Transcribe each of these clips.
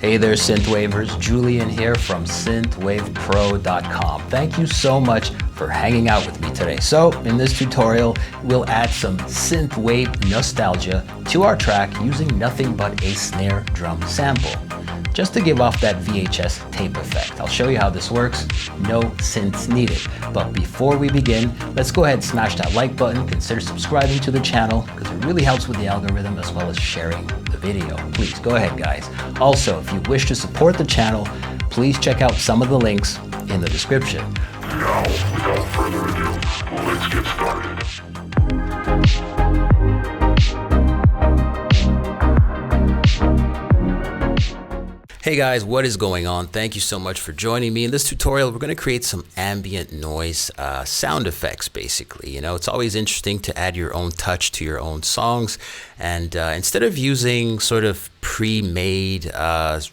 Hey there, Synthwavers. Julian here from synthwavepro.com. Thank you so much for hanging out with me today. So in this tutorial, we'll add some synthwave nostalgia to our track using nothing but a snare drum sample, just to give off that VHS tape effect. I'll show you how this works. No synths needed. But before we begin, let's go ahead and smash that like button. Consider subscribing to the channel because it really helps with the algorithm, as well as sharing the video. Please go ahead, guys. Also, if you wish to support the channel, please check out some of the links in the description. Now, without further ado, let's get started. Hey guys, what is going on? Thank you so much for joining me. In this tutorial, we're going to create some ambient noise sound effects, basically. You know, it's always interesting to add your own touch to your own songs. And instead of using sort of pre-made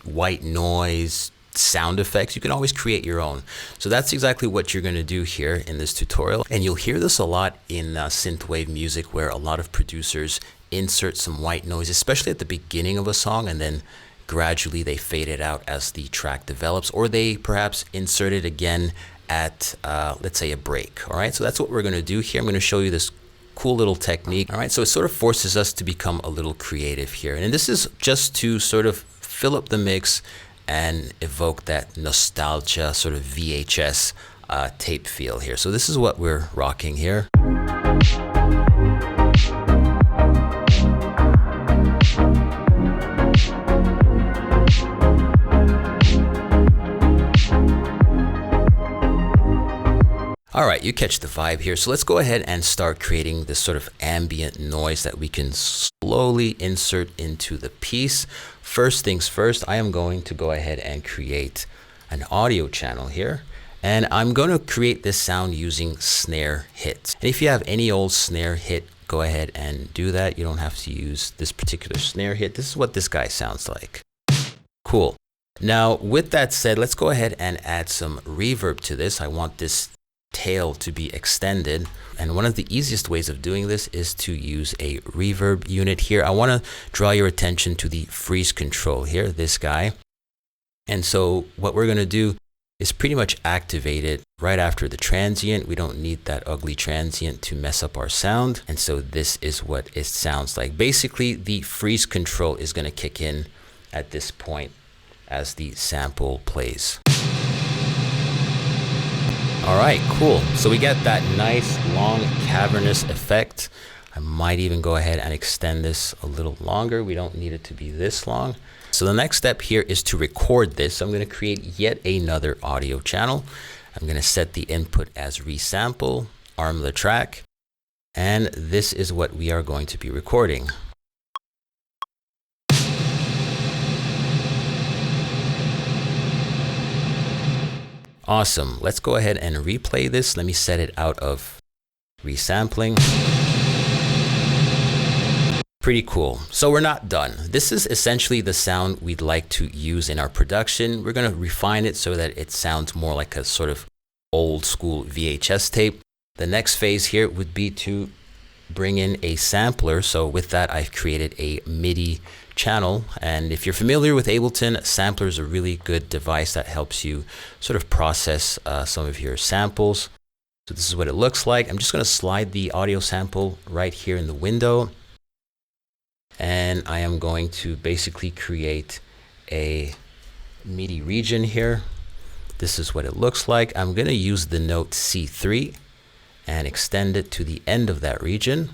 white noise sound effects, you can always create your own. So that's exactly what you're going to do here in this tutorial. And you'll hear this a lot in synthwave music, where a lot of producers insert some white noise, especially at the beginning of a song, and then gradually they fade it out as the track develops, or they perhaps insert it again at let's say a break. All right, so that's what we're going to do here. I'm going to show you this cool little technique. All right, so it sort of forces us to become a little creative here, and this is just to sort of fill up the mix and evoke that nostalgia sort of VHS tape feel here. So this is what we're rocking here. All right, you catch the vibe here. So let's go ahead and start creating this sort of ambient noise that we can slowly insert into the piece. First things first, I am going to go ahead and create an audio channel here. And I'm going to create this sound using snare hits. And if you have any old snare hit, go ahead and do that. You don't have to use this particular snare hit. This is what this guy sounds like. Cool. Now, with that said, let's go ahead and add some reverb to this. I want this tail to be extended, and one of the easiest ways of doing this is to use a reverb unit here. I want to draw your attention to the freeze control here, this guy. And so what we're going to do is pretty much activate it right after the transient. We don't need that ugly transient to mess up our sound. And so this is what it sounds like. Basically, the freeze control is going to kick in at this point as the sample plays. All right, cool. So we get that nice long cavernous effect. I might even go ahead and extend this a little longer. We don't need it to be this long. So the next step here is to record this. So I'm going to create yet another audio channel. I'm going to set the input as resample, arm the track, and this is what we are going to be recording. Awesome. Let's go ahead and replay this. Let me set it out of resampling. Pretty cool. So we're not done. This is essentially the sound we'd like to use in our production. We're going to refine it so that it sounds more like a sort of old school VHS tape. The next phase here would be to bring in a sampler. So with that, I've created a MIDI channel. And if you're familiar with Ableton, sampler is a really good device that helps you sort of process some of your samples. So this is what it looks like. I'm just going to slide the audio sample right here in the window. And I am going to basically create a MIDI region here. This is what it looks like. I'm going to use the note C3 and extend it to the end of that region.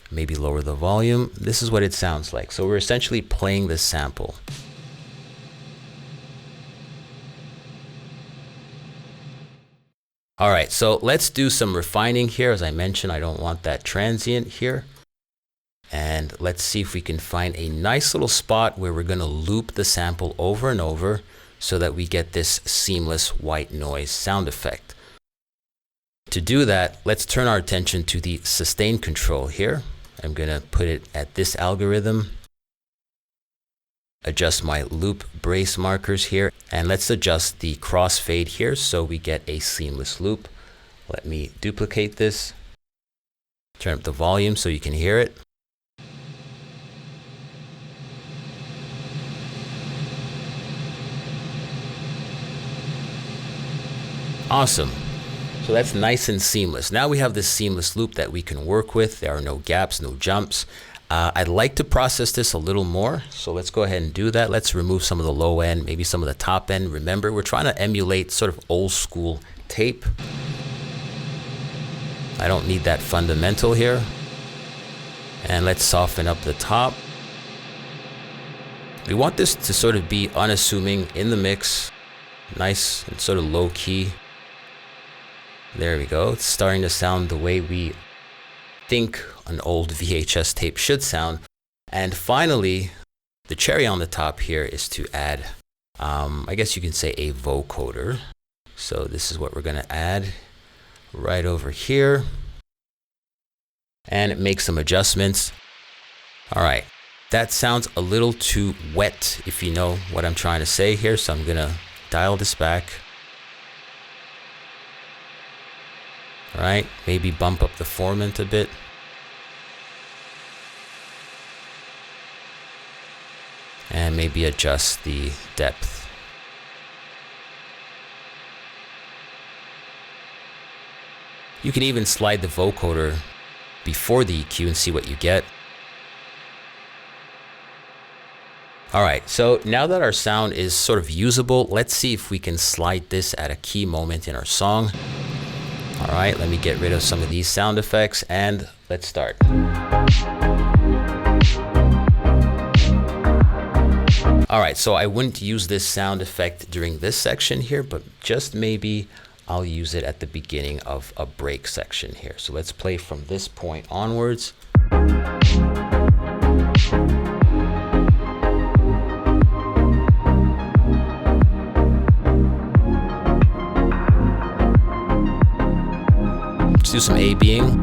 Maybe lower the volume. This is what it sounds like. So we're essentially playing this sample. All right, so let's do some refining here. As I mentioned, I don't want that transient here. And let's see if we can find a nice little spot where we're going to loop the sample over and over so that we get this seamless white noise sound effect. To do that, let's turn our attention to the sustain control here. I'm going to put it at this algorithm. Adjust my loop brace markers here, and let's adjust the crossfade here so we get a seamless loop. Let me duplicate this. Turn up the volume so you can hear it. Awesome. So that's nice and seamless. Now we have this seamless loop that we can work with. There are no gaps, no jumps. I'd like to process this a little more. So let's go ahead and do that. Let's remove some of the low end, maybe some of the top end. Remember, we're trying to emulate sort of old school tape. I don't need that fundamental here. And let's soften up the top. We want this to sort of be unassuming in the mix. Nice and sort of low key. There we go. It's starting to sound the way we think an old VHS tape should sound. And finally, the cherry on the top here is to add, I guess you can say a vocoder. So this is what we're going to add right over here. And make some adjustments. All right. That sounds a little too wet, if you know what I'm trying to say here. So I'm going to dial this back. All right, maybe bump up the formant a bit. And maybe adjust the depth. You can even slide the vocoder before the EQ and see what you get. All right, so now that our sound is sort of usable, let's see if we can slide this at a key moment in our song. All right, let me get rid of some of these sound effects and let's start. All right, so I wouldn't use this sound effect during this section here, but just maybe I'll use it at the beginning of a break section here. So let's play from this point onwards. Let's do some A-Bing.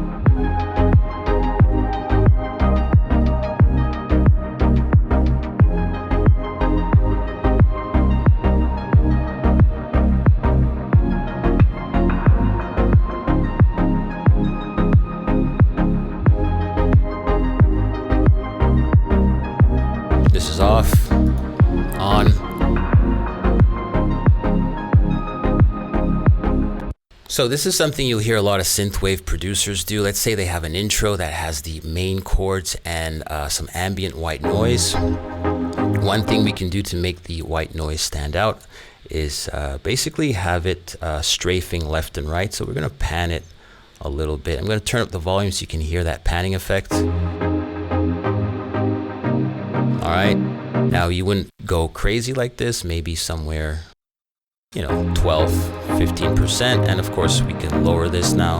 This is off, on. So this is something you'll hear a lot of synthwave producers do. Let's say they have an intro that has the main chords and some ambient white noise. One thing we can do to make the white noise stand out is basically have it strafing left and right. So we're going to pan it a little bit. I'm going to turn up the volume so you can hear that panning effect. All right. Now you wouldn't go crazy like this, maybe somewhere, 12, 15%. And of course we can lower this now.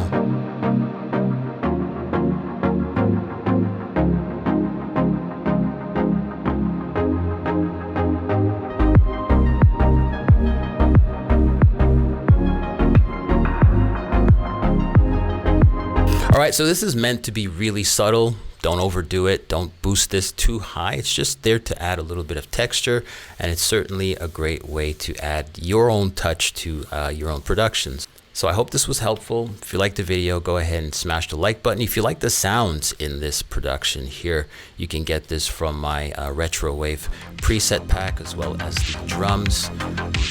All right, so this is meant to be really subtle. Don't overdo it. Don't boost this too high. It's just there to add a little bit of texture, and it's certainly a great way to add your own touch to your own productions. So I hope this was helpful. If you liked the video, go ahead and smash the like button. If you like the sounds in this production here, you can get this from my retrowave preset pack as well as the drums.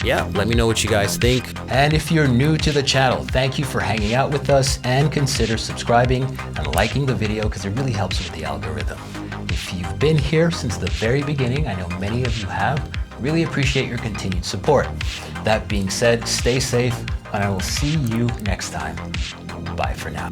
Yeah, let me know what you guys think. And if you're new to the channel, thank you for hanging out with us, and consider subscribing and liking the video because it really helps with the algorithm. If you've been here since the very beginning, I know many of you have, really appreciate your continued support. That being said, stay safe, and I will see you next time. Bye for now.